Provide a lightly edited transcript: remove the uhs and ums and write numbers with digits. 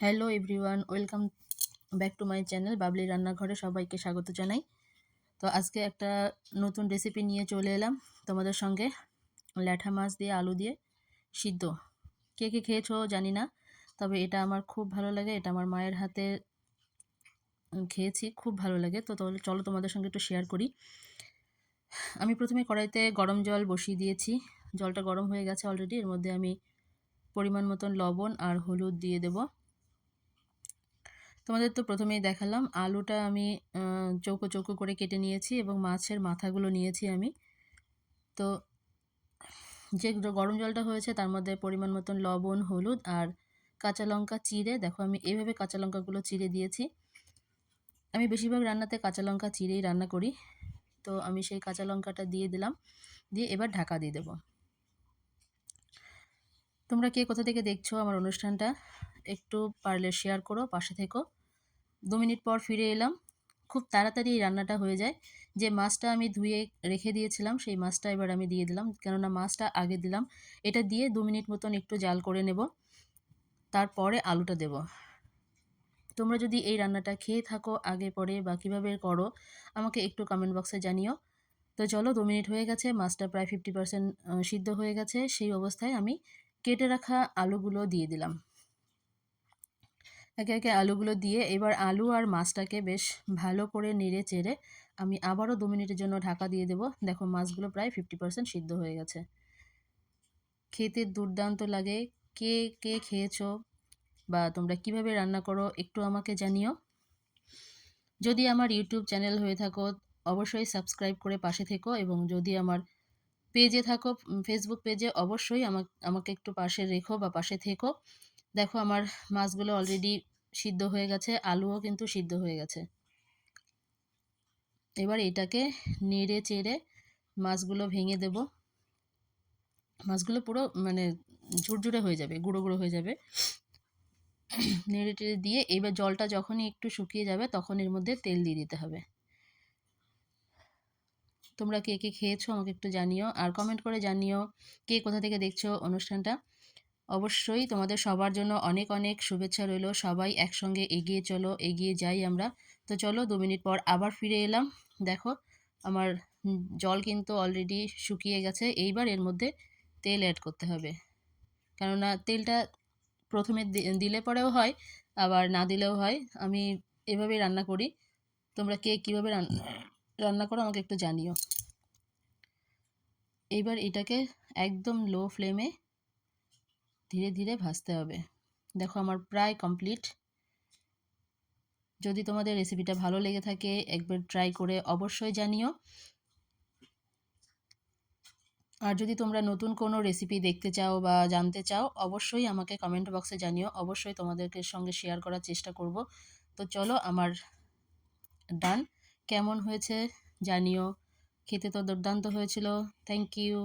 Hello everyone, welcome back to my channel Babli রান্নাঘরে সবাইকে স্বাগত জানাই। তো আজকে একটা নতুন রেসিপি নিয়ে চলে এলাম তোমাদের সঙ্গে। ল্যাঠা মাছ দিয়ে আলু দিয়ে সিদ্ধ। কে কে খেয়েছো জানি না, তবে এটা আমার খুব ভালো লাগে। এটা আমার মায়ের হাতে খেয়েছি, খুব ভালো লাগে। তো চলো তোমাদের সঙ্গে একটু শেয়ার করি। আমি প্রথমে কড়াইতে গরম জল বসিয়ে দিয়েছি। জলটা গরম হয়ে গেছে অলরেডি। এর মধ্যে আমি পরিমাণ মতন লবণ আর হলুদ দিয়ে দেবো। তোমাদের তো প্রথমেই দেখালাম আলুটা আমি চৌকো চৌকো করে কেটে নিয়েছি এবং মাছের মাথাগুলো নিয়েছি আমি। তো যে গরম জলটা হয়েছে তার মধ্যে পরিমাণ মতন লবণ, হলুদ আর কাঁচা লঙ্কা চিড়ে, দেখো আমি এইভাবে কাঁচা লঙ্কাগুলো চিড়ে দিয়েছি। আমি বেশিরভাগ রান্নাতে কাঁচা লঙ্কা চিড়েই রান্না করি। তো আমি সেই কাঁচা লঙ্কাটা দিয়ে দিলাম, দিয়ে এবার ঢাকা দিয়ে দেবো। তোমরা কে কোথা থেকে দেখছো আমার অনুষ্ঠানটা একটু পারলে শেয়ার করো, পাশে থেকো। 2 মিনিট পর ফিরে এলাম। খুব তাড়াতাড়ি এই রান্নাটা হয়ে যায়। যে মাছটা আমি ধুয়ে রেখে দিয়েছিলাম সেই মাছটা এবার আমি দিয়ে দিলাম, কেননা মাছটা আগে দিলাম। এটা দিয়ে 2 মিনিট মতন একটু জাল করে নেব, তারপরে আলুটা দেব। তোমরা যদি এই রান্নাটা খেয়ে থাকো আগে পরে বা কীভাবে করো আমাকে একটু কমেন্ট বক্সে জানিও। তো চলো, 2 মিনিট হয়ে গেছে, মাছটা প্রায় 50% সিদ্ধ হয়ে গেছে। সেই অবস্থায় আমি কেটে রাখা আলুগুলো দিয়ে দিলাম। একে একে আলুগুলো দিয়ে এবার আলু আর মাছটাকে বেশ ভালো করে নেড়ে চেড়ে আমি আবারও 2 মিনিটের জন্য ঢাকা দিয়ে দেবো। দেখো মাছগুলো প্রায় 50% সিদ্ধ হয়ে গেছে। খেতে দুর্দান্ত লাগে। কে কে খেয়েছো বা তোমরা কিভাবে রান্না করো একটু আমাকে জানিও। যদি আমার ইউটিউব চ্যানেল হয়ে থাকো অবশ্যই সাবস্ক্রাইব করে পাশে থেকো, এবং যদি আমার পেজে থাকো ফেসবুক পেজে অবশ্যই আমাকে একটু পাশে রেখো বা পাশে থেকো। দেখো আমার মাছগুলো অলরেডি সিদ্ধ হয়ে গেছে, আলুও কিন্তু সিদ্ধ হয়ে গেছে। এবার এটাকে নেড়ে চেড়ে মাছগুলো ভেঙে দেব। মাছগুলো পুরো মানে ঝুরঝুরে হয়ে যাবে, গুঁড়ো গুঁড়ো হয়ে যাবে। নেড়ে টেড়ে দিয়ে এবার জলটা যখনই একটু শুকিয়ে যাবে তখন এর মধ্যে তেল দিয়ে দিতে হবে। তোমরা কে কে খেয়েছো আমাকে একটু জানিও, আর কমেন্ট করে জানিও কে কোথা থেকে দেখছো অনুষ্ঠানটা। অবশ্যই তোমাদের সবার জন্য অনেক অনেক শুভেচ্ছা রইল। সবাই একসঙ্গে এগিয়ে চলো, এগিয়ে যাই আমরা। তো চলো, 2 মিনিট পর আবার ফিরে এলাম। দেখো আমার জল কিন্তু অলরেডি শুকিয়ে গেছে। এইবার এর মধ্যে তেল অ্যাড করতে হবে, কেননা তেলটা প্রথমে দিলে পরেও হয়, আবার না দিলেও হয়। আমি এভাবেই রান্না করি। তোমরা কে কীভাবে রান্না করো আমাকে একটু জানিও। এইবার এটাকে একদম লো ফ্লেমে ধীরে ধীরে ভাজতে হবে। দেখো আমার প্রায় কমপ্লিট। যদি তোমাদের রেসিপিটা ভালো লেগে থাকে একবার ট্রাই করে অবশ্যই জানিও। আর যদি তোমরা নতুন কোনো রেসিপি দেখতে চাও বা জানতে চাও অবশ্যই আমাকে কমেন্ট বক্সে জানিও, অবশ্যই তোমাদেরকে সঙ্গে শেয়ার করার চেষ্টা করব। তো চলো, আমার ডান। কেমন হয়েছে জানিও। খেতে তো দুর্দান্ত হয়েছিল। Thank you.